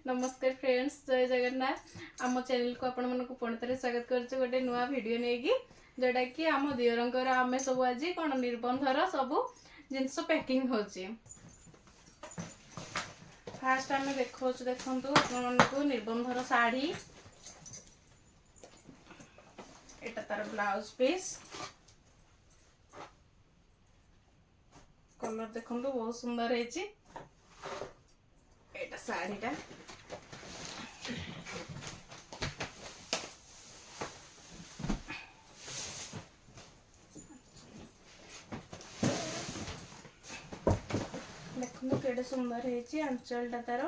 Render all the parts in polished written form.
नमस्कार फ्रेंड्स, जय जगन्नाथ। आम चैनल को आपण मन को पुणी थे स्वागत कर गोटे नुआ वीडियो नहीं जोटा कि आम दियरंकर आम सब आज कौन निबंधर सब जिनस पैकिंग होची। फास्ट आम देखो देखु आपको निबंधर शाढ़ी एटा तार ब्लाउज पीस कलर देखो बहुत सुंदर है। एटा शाढ़ीटा देखो केड़े सुंदर है। आंचलटा तार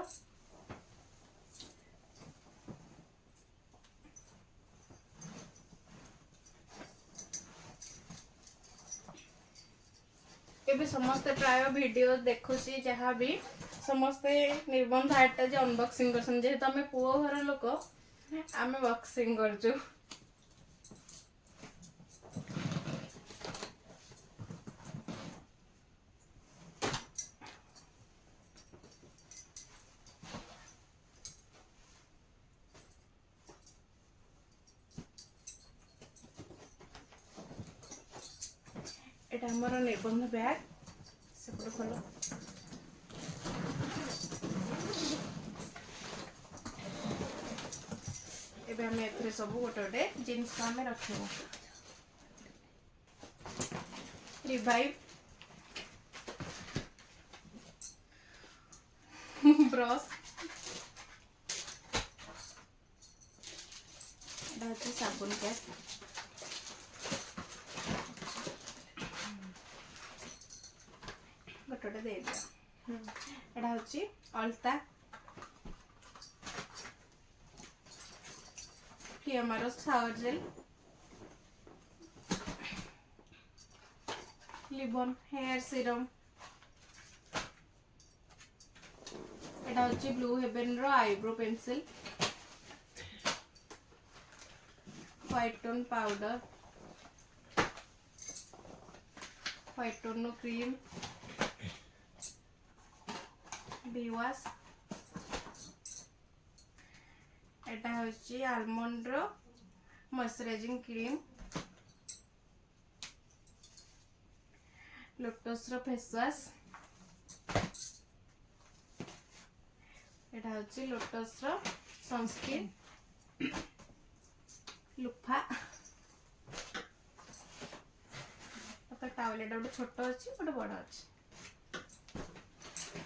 एबे समस्ते प्राय वीडियो देखुची जहाँ भी समस्ते निबंध आर्टा जे अनबॉक्सिंग करसन जेहेतु आमे पुओ घर लोक आमे बॉक्सिंग करजु। एटा हमर निबंध बैग सेपटे खोलो। एबे हम एथरे सब गोटे गोटे जिनस आमे रखिबो। रिवाइव ब्रश एटा होची साबुन कैप गोटे दे दिया। एटा होची अलता कि हमारा शावर जेल लिबन हेयर सीरम एटा होची ब्लू हेवन रो eyebrow pencil white tone powder white tone नो क्रीम बी वॉश एटा होची आलमंड रो मॉइस्चराइजिंग क्रीम लोटस रो फेस वॉश एटा होची लोटस रो सनस्क्रीन लुफा तो टावल एटा गोटे छोट अच्छी गोटे बड़ अच्छी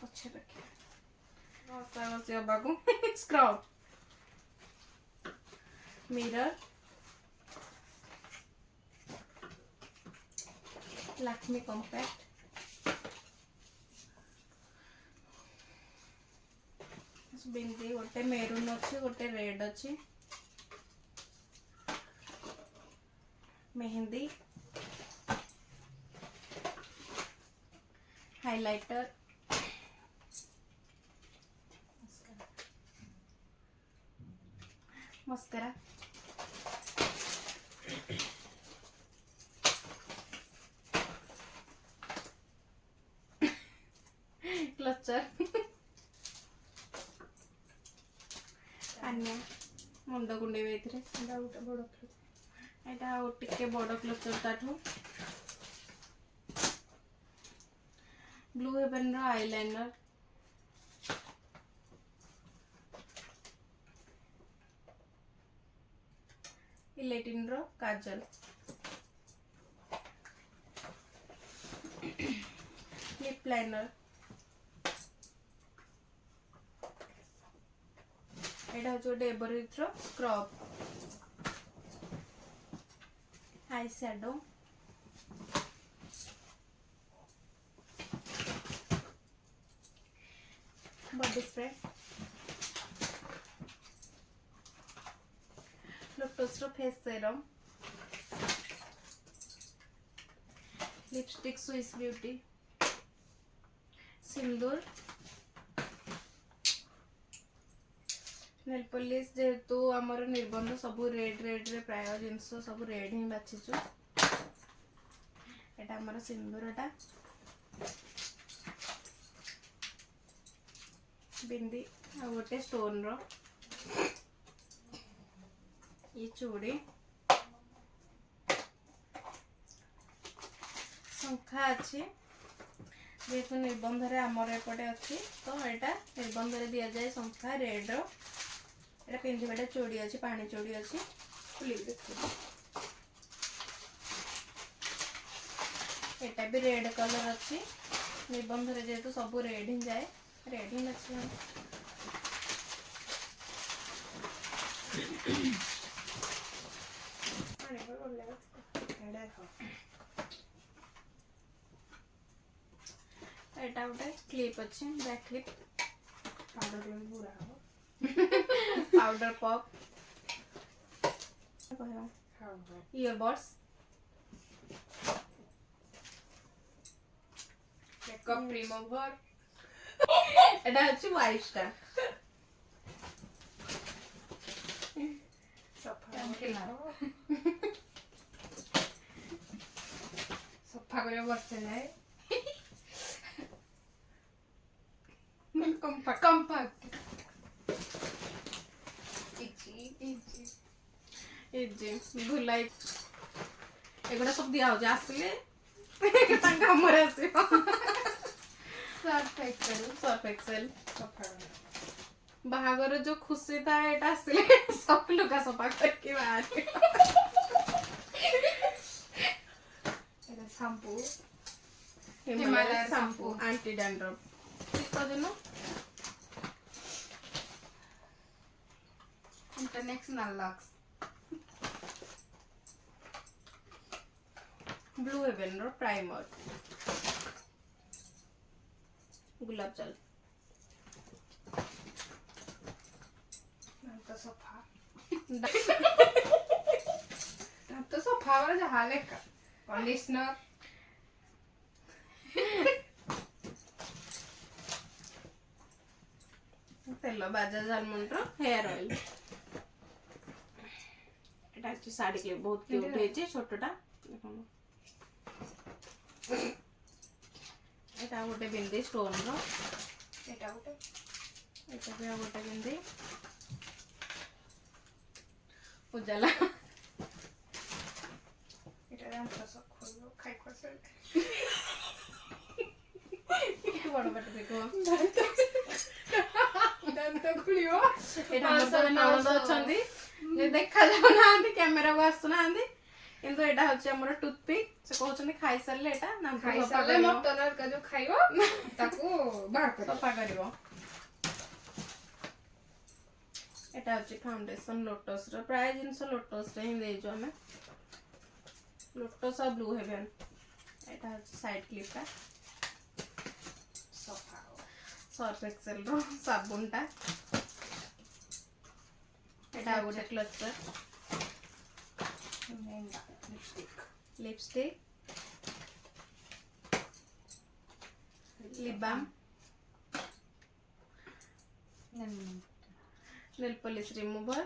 अच्छे रखे बस बाबू स्क्रब मिरर लक्ष्मी कॉम्पैक्ट बिंदी गोटे मेरून अच्छी गोटे रेड अच्छी मेहंदी हाइलाइटर मस्करा क्लचर अन्य मुंड कुंडे टिके बड़ क्लचर ताठू ब्लू हेवन रो आईलाइनर इलेटिन रो काजल लिप लाइनर एटा जो एवरग्रीन रो scrub eye shadow body spray lotus रो face serum lipstick Swiss beauty सिंदूर नेल पॉलिश जेहेतु आमर निबंध सब रेड रेड रे प्राय जिनस सब रेड ही बाछिचु। एटा आमर सिंदूरटा बिंदी ଆଉ ଗୋଟେ ଷ୍ଟୋନ ର ये चूड़ी शंखा अच्छी जेहेतु निबंध आमर एपटे अच्छी तो यहाँ निबंध दि जाए शंखा रेड रा पिंधा चूड़ी अच्छी पानी चूड़ी अच्छी एटा भी रेड कलर अच्छी निबंध जेहेतु सब रेड ही जाए रेड ही अच्छी एटा गोटे क्लिप अच्छी back clip powder pop earbuds makeup remover एटा अच्छी वाइट स्टार सफा कर बरसे जाए कंपैक्ट इजी भुलाई एगुड़ा सब दिया हो आसिले हमरे आसीबो सर्फ एक्सेल बाहागर जो खुशी था एटा आसिले सब लुगा सफा करके बाहर एटा shampoo Himalaya shampoo anti dandruff कितना दिन इंटरनेशनल लक्स ब्लू हेवन रो प्राइमर गुलाब जल तो सफा वाला जहाँ लेका कंडीशनर तेल बाजाज आलमंड रो हेयर ऑयल एटा अच्छी साड़ी के बहुत क्यूट है छोटटा देखो एटा गोटे बिंदी स्टोन रो एटा गोटे एटा भी गोटे बिंदी उजाला एटा दाम सब खोलो खाइ करसे बड़ बट देखो दांत खुलियो एटा हमर ननद अछंदी जे देखा जाउ नांदी कैमरा को आसु नांदी किंतु एटा होचे हमर टूथपिक से कहउछन खाइ सरले एटा नाम खाइ सरले मटन का जो खाइबो ताको बाहर कर सफा करिवो एटा होचे फाउंडेशन लोटस रो प्राय जिंस लोटस रे ही देजो हमें लोटस और ब्लू हेवन एटा होचे साइड क्लिप का सफा सर्फ एक्सेल रो साबुन टा एटा गोटे clutcher lipstick lip balm nail polish remover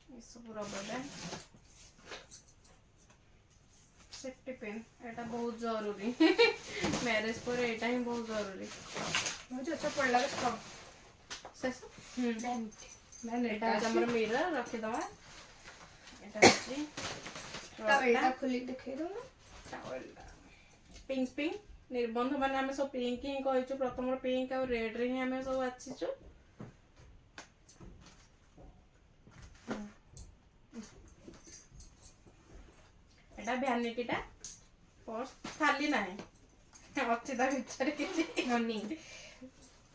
ये सब रबर बैंड सेफ्टी पिन एटा बहुत जरूरी मैरिज पर एटा ही बहुत जरूरी मुझे अच्छा पड़ला सब सेस मैंने एटा हमर मिरर रखि दवा एटा अछि टावेलटा खुली देखे दो ना टावेल पिंक पिंक निर्बंध माने हमें सब पिंक ही कहछु प्रथम पिंक और रेड रे ही हमें सब आछिछु एटा वैनिटी टा पर्स खाली नाही अछि ता भीतर किछि हनी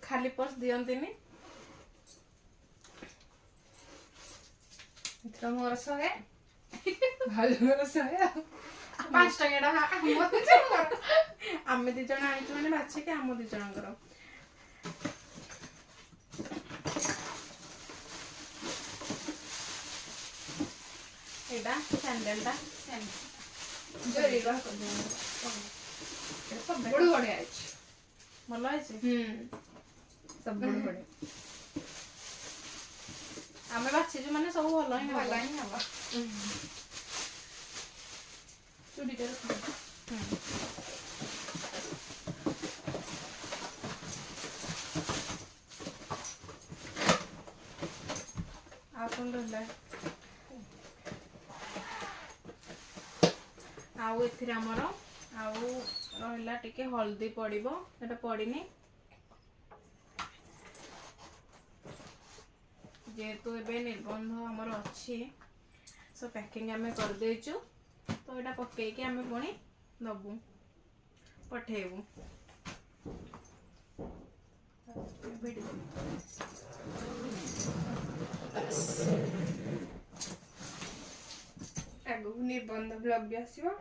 खाली पर्स दियंतिनी इतना मोर सहे भालो मोर सहे 5 टका मत आमे दी जण आइछु माने बाछि के आम दी जणकर एटा सैंडल टा जरी रह कर दे सब बड़ बड़ आइछ भलो आइछ सब बड़ बड़ आमे बाछि जो माने सब भलो ही भला ही हवा चूड़ी दे କଣ ରହିଲା ଆଉ ଏଥିରେ ଆମର ଆଉ ରହିଲା ଟିକେ ହଳଦୀ ପଡ଼ିବ, ସେଟା ପଡ଼ିନି ଯେହେତୁ ଏବେ ନିର୍ବନ୍ଧ ଆମର ଅଛି ସୋ ପ୍ୟାକିଂ ଆମେ କରିଦେଇଛୁ, ତ ଏଇଟା ପକେଇକି ଆମେ ପୁଣି ଦବୁ ପଠେଇବୁ। ଆଗକୁ ନିର୍ବନ୍ଧ ବ୍ଲଗ ବି ଆସିବ।